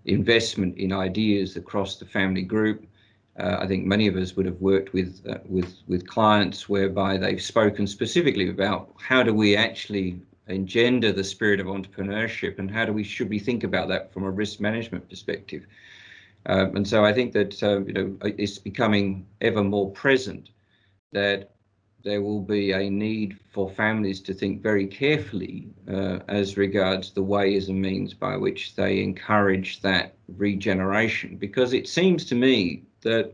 investment in ideas across the family group. I think many of us would have worked with clients whereby they've spoken specifically about how do we actually engender the spirit of entrepreneurship, and how should we think about that from a risk management perspective. And so I think that it's becoming ever more present that there will be a need for families to think very carefully as regards the ways and means by which they encourage that regeneration, because it seems to me that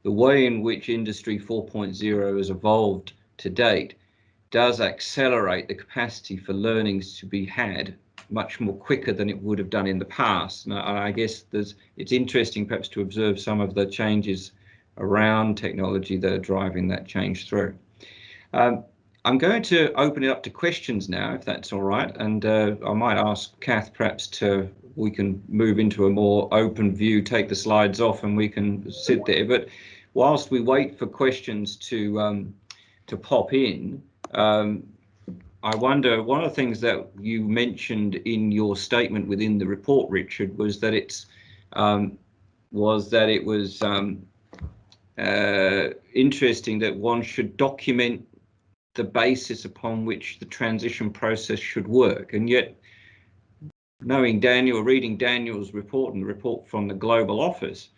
the way in which Industry 4.0 has evolved to date does accelerate the capacity for learnings to be had much more quicker than it would have done in the past. And I guess it's interesting perhaps to observe some of the changes around technology that are driving that change through. I'm going to open it up to questions now, if that's all right. And I might ask Kath perhaps we can move into a more open view, take the slides off and we can sit there. But whilst we wait for questions to pop in, I wonder, one of the things that you mentioned in your statement within the report, Richard, was that it was interesting that one should document the basis upon which the transition process should work. And yet, knowing Daniel, reading Daniel's report and the report from the Global Office,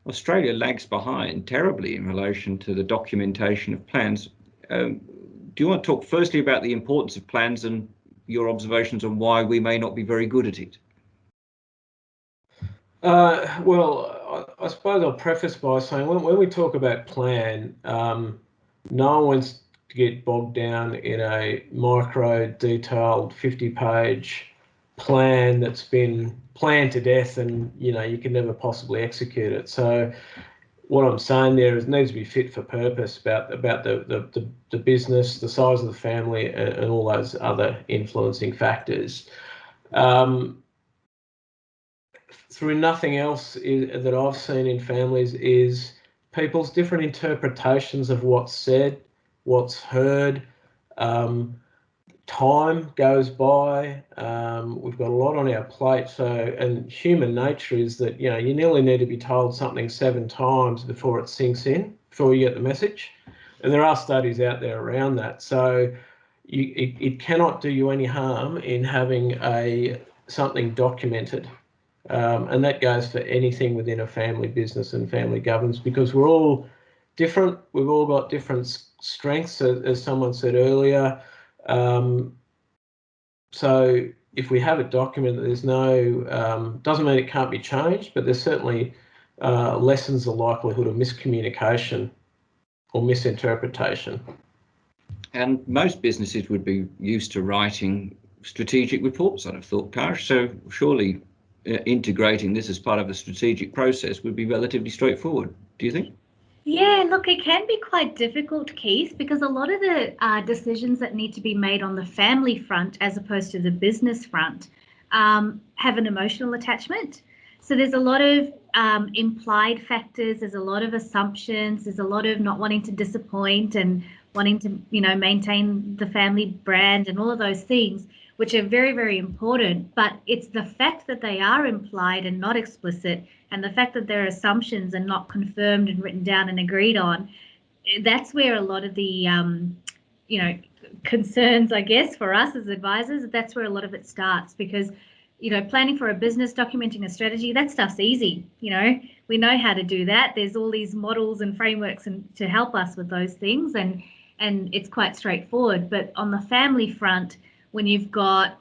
Australia lags behind terribly in relation to the documentation of plans. Do you want to talk firstly about the importance of plans and your observations on why we may not be very good at it? Well, I suppose I'll preface by saying when we talk about plan, no one wants to get bogged down in a micro detailed 50-page plan that's been planned to death and you can never possibly execute it. So what I'm saying there is it needs to be fit for purpose about the business, the size of the family, and all those other influencing factors. Through nothing else that I've seen in families is people's different interpretations of what's said, what's heard. Time goes by. We've got a lot on our plate. And human nature is that you nearly need to be told something 7 times before it sinks in, before you get the message. And there are studies out there around that. So it cannot do you any harm in having something documented. And that goes for anything within a family business and family governance, because we're all different. We've all got different strengths, as someone said earlier. So if we have it documented, there's doesn't mean it can't be changed, but there's certainly lessens the likelihood of miscommunication or misinterpretation. And most businesses would be used to writing strategic reports, I'd have thought, Kaj. So surely integrating this as part of a strategic process would be relatively straightforward. Do you think? Yeah, look, it can be quite difficult, Keith, because a lot of the decisions that need to be made on the family front as opposed to the business front have an emotional attachment. So there's a lot of implied factors, there's a lot of assumptions, there's a lot of not wanting to disappoint and wanting to, maintain the family brand and all of those things, which are very, very important. But it's the fact that they are implied and not explicit, and the fact that they're assumptions and not confirmed and written down and agreed on, that's where a lot of the, concerns, I guess, for us as advisors, that's where a lot of it starts. Because, planning for a business, documenting a strategy, that stuff's easy. We know how to do that. There's all these models and frameworks to help us with those things, and it's quite straightforward. But on the family front, when you've got,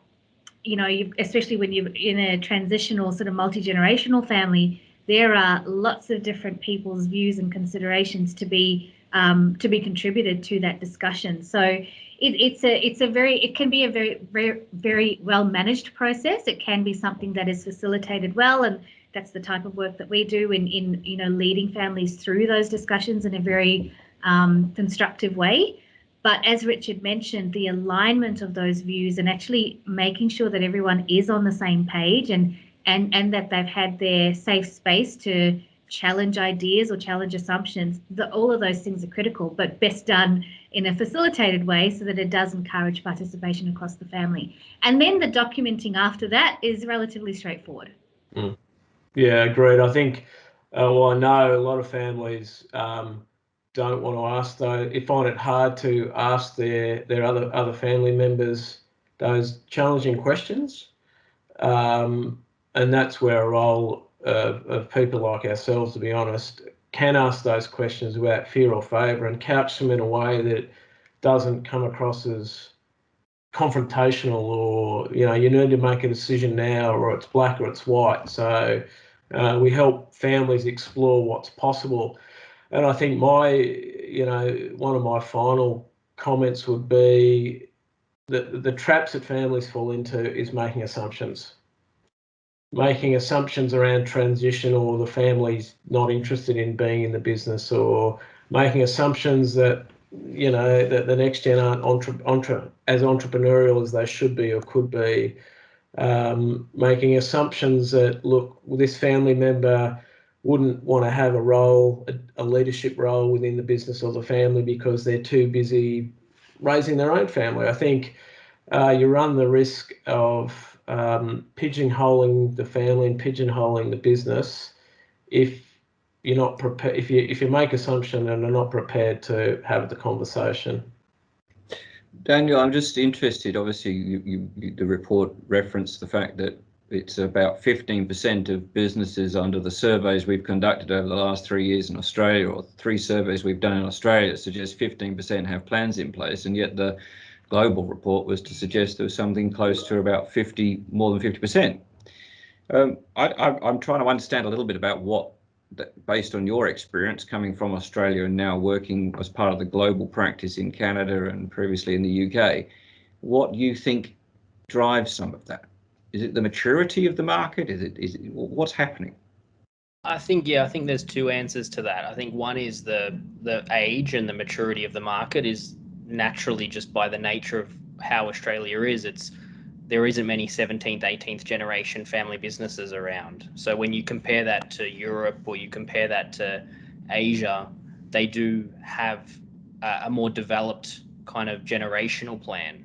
especially when you're in a transitional sort of multi-generational family, there are lots of different people's views and considerations to be contributed to that discussion. So it can be a very, very, very well managed process. It can be something that is facilitated well, and that's the type of work that we do in leading families through those discussions in a very constructive way. But as Richard mentioned, the alignment of those views and actually making sure that everyone is on the same page and that they've had their safe space to challenge ideas or challenge assumptions, all of those things are critical, but best done in a facilitated way so that it does encourage participation across the family. And then the documenting after that is relatively straightforward. Yeah, agreed. I think, well, I know a lot of families don't want to ask though. They find it hard to ask their other family members those challenging questions, and that's where a role of people like ourselves, to be honest, can ask those questions without fear or favour and couch them in a way that doesn't come across as confrontational, or you need to make a decision now, or it's black or it's white. So we help families explore what's possible. And I think one of my final comments would be that the traps that families fall into is making assumptions around transition, or the family's not interested in being in the business, or making assumptions that that the next gen aren't as entrepreneurial as they should be or could be, making assumptions that, look, this family member wouldn't want to have a leadership role within the business or the family because they're too busy raising their own family. I think you run the risk of pigeonholing the family and pigeonholing the business if you're not prepared, if you make assumption and are not prepared to have the conversation. Daniel, I'm just interested. Obviously, the report referenced the fact that it's about 15% of businesses under the surveys we've conducted over the last 3 years in Australia, or 3 surveys we've done in Australia, suggest 15% have plans in place, and yet the global report was to suggest there was something close to about more than 50%. I'm trying to understand a little bit about what, based on your experience coming from Australia and now working as part of the global practice in Canada and previously in the UK, what you think drives some of that? Is it the maturity of the market? Is it what's happening? I think there's 2 answers to that. I think one is the age and the maturity of the market is naturally, just by the nature of how Australia is, there isn't many 17th, 18th generation family businesses around. So when you compare that to Europe, or you compare that to Asia, they do have a more developed kind of generational plan.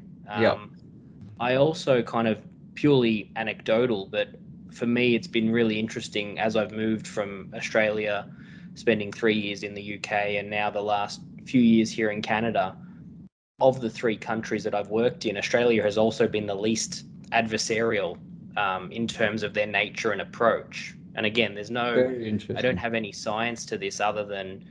I also, kind of purely anecdotal, but for me, it's been really interesting as I've moved from Australia, spending 3 years in the UK, and now the last few years here in Canada. Of the 3 countries that I've worked in, Australia has also been the least adversarial in terms of their nature and approach. And again, I don't have any science to this other than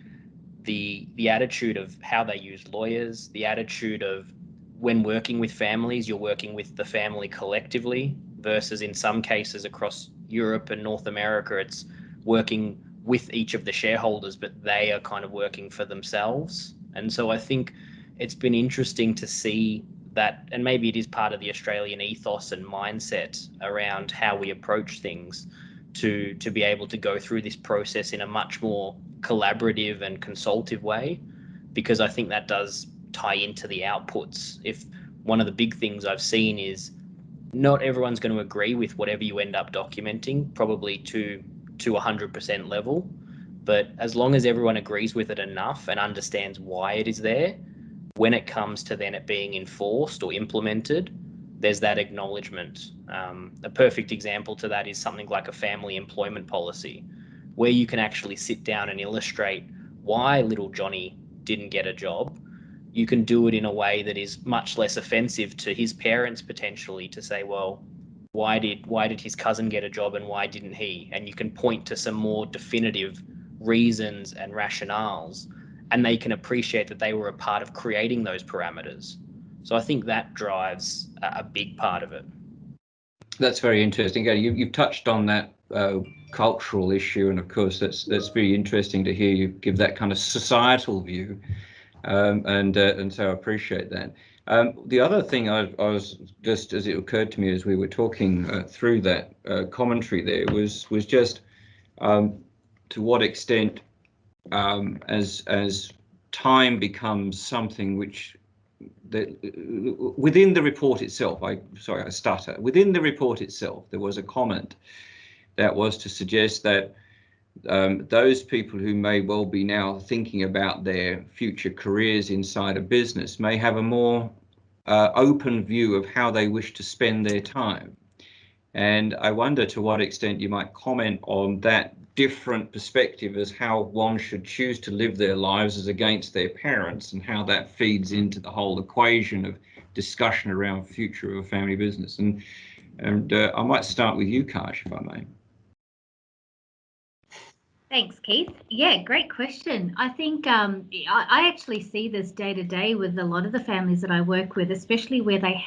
the attitude of how they use lawyers, the attitude of when working with families, you're working with the family collectively, versus in some cases across Europe and North America, it's working with each of the shareholders, but they are kind of working for themselves. And so I think it's been interesting to see that, and maybe it is part of the Australian ethos and mindset around how we approach things, to be able to go through this process in a much more collaborative and consultative way, because I think that does tie into the outputs. If one of the big things I've seen is not everyone's going to agree with whatever you end up documenting, probably to 100% level, but as long as everyone agrees with it enough and understands why it is there, when it comes to then it being enforced or implemented, there's that acknowledgement. A perfect example to that is something like a family employment policy, where you can actually sit down and illustrate why little Johnny didn't get a job. You can do it in a way that is much less offensive to his parents, potentially, to say, well, why did his cousin get a job and why didn't he? And you can point to some more definitive reasons and rationales, and they can appreciate that they were a part of creating those parameters. So I think that drives a big part of it. That's very interesting. Again, you've touched on that cultural issue, and of course that's very interesting to hear you give that kind of societal view, and so I appreciate that. The other thing I was just, as it occurred to me as we were talking through that commentary there, was just to what extent, as time becomes something which within the report itself, within the report itself, there was a comment that was to suggest that those people who may well be now thinking about their future careers inside a business may have a more open view of how they wish to spend their time. And I wonder to what extent you might comment on that different perspective as how one should choose to live their lives as against their parents, and how that feeds into the whole equation of discussion around future of a family business. And I might start with you, Kaj, if I may. Thanks, Keith. Yeah, great question. I think I actually see this day to day with a lot of the families that I work with, especially where they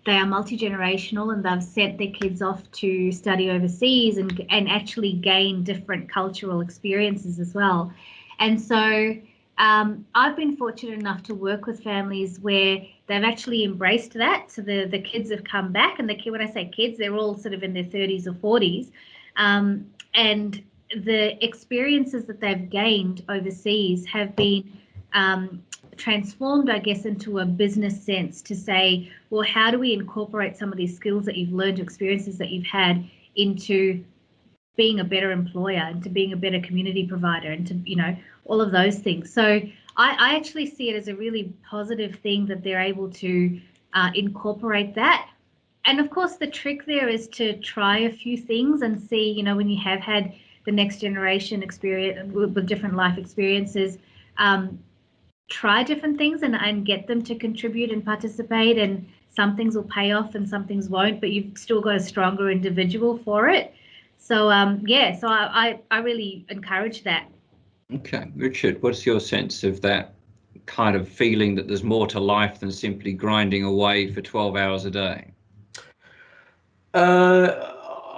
are multi-generational and they've sent their kids off to study overseas and actually gain different cultural experiences as well. And so I've been fortunate enough to work with families where they've actually embraced that. So the kids have come back, and when I say kids, they're all sort of in their 30s or 40s. And the experiences that they've gained overseas have been transformed, I guess, into a business sense to say, well, how do we incorporate some of these skills that you've learned, experiences that you've had, into being a better employer, into being a better community provider, and to, all of those things. So I actually see it as a really positive thing that they're able to incorporate that. And of course, the trick there is to try a few things and see, when you have had the next generation experience with different life experiences, try different things and get them to contribute and participate, and some things will pay off and some things won't, but you've still got a stronger individual for it. So so I really encourage that. Okay, Richard, what's your sense of that kind of feeling that there's more to life than simply grinding away for 12 hours a day?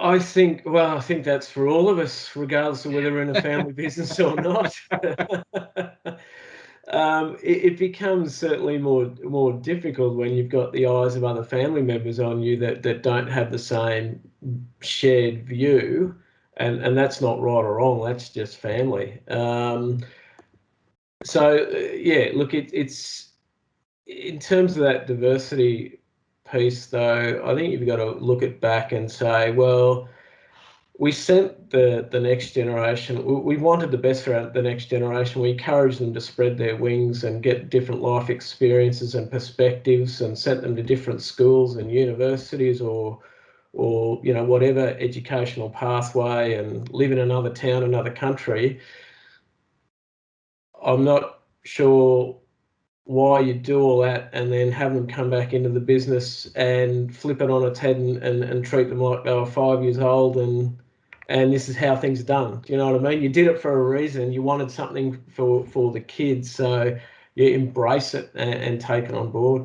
I think that's for all of us, regardless of whether we're in a family business or not. It becomes certainly more difficult when you've got the eyes of other family members on you that don't have the same shared view, and that's not right or wrong. That's just family. Look, it's in terms of that diversity piece, though, I think you've got to look it back and say, well, we sent the next generation, we wanted the best for the next generation. We encouraged them to spread their wings and get different life experiences and perspectives, and sent them to different schools and universities or whatever educational pathway, and live in another town, another country. I'm not sure why you do all that and then have them come back into the business and flip it on its head and treat them like they were 5 years old and this is how things are done. Do you know what I mean? You did it for a reason. You wanted something for the kids, so you embrace it and take it on board.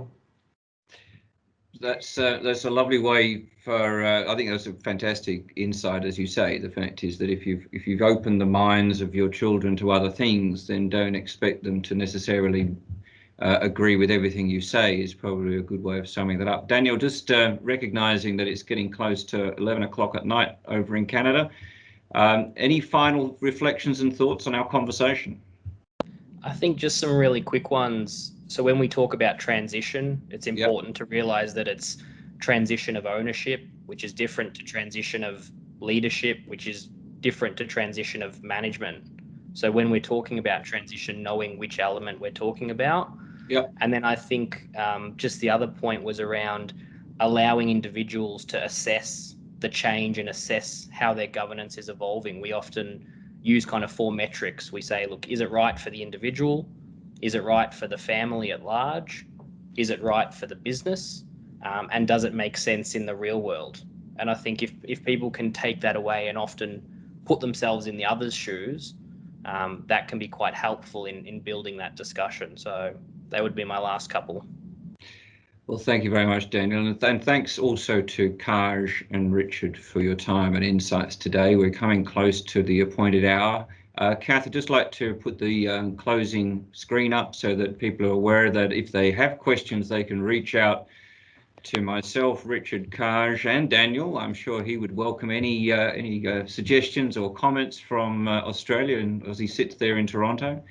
That's a lovely way for. I think that's a fantastic insight, as you say. The fact is that if you've opened the minds of your children to other things, then don't expect them to necessarily agree with everything you say, is probably a good way of summing that up. Daniel, just recognising that it's getting close to 11 o'clock at night over in Canada, any final reflections and thoughts on our conversation? I think just some really quick ones. So when we talk about transition, it's important to realise that it's transition of ownership, which is different to transition of leadership, which is different to transition of management. So when we're talking about transition, knowing which element we're talking about. And then I think just the other point was around allowing individuals to assess the change and assess how their governance is evolving. We often use kind of 4 metrics. We say, look, is it right for the individual? Is it right for the family at large? Is it right for the business? And does it make sense in the real world? And I think if people can take that away and often put themselves in the other's shoes, that can be quite helpful in building that discussion. So that would be my last couple. Well, thank you very much, Daniel. And thanks also to Kaj and Richard for your time and insights today. We're coming close to the appointed hour. Kath, I'd just like to put the closing screen up so that people are aware that if they have questions, they can reach out to myself, Richard, Kaj, and Daniel. I'm sure he would welcome any suggestions or comments from Australia, and as he sits there in Toronto.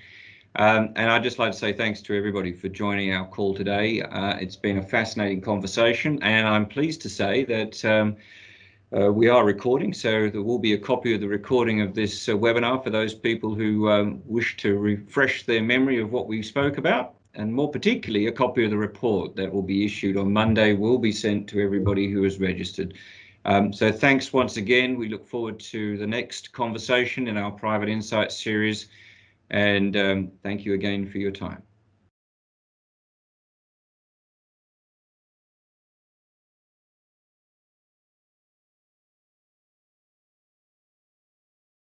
And I'd just like to say thanks to everybody for joining our call today. It's been a fascinating conversation, and I'm pleased to say that We are recording, so there will be a copy of the recording of this webinar for those people who wish to refresh their memory of what we spoke about, and more particularly a copy of the report that will be issued on Monday will be sent to everybody who is registered. So thanks once again. We look forward to the next conversation in our Private Insights series, and thank you again for your time.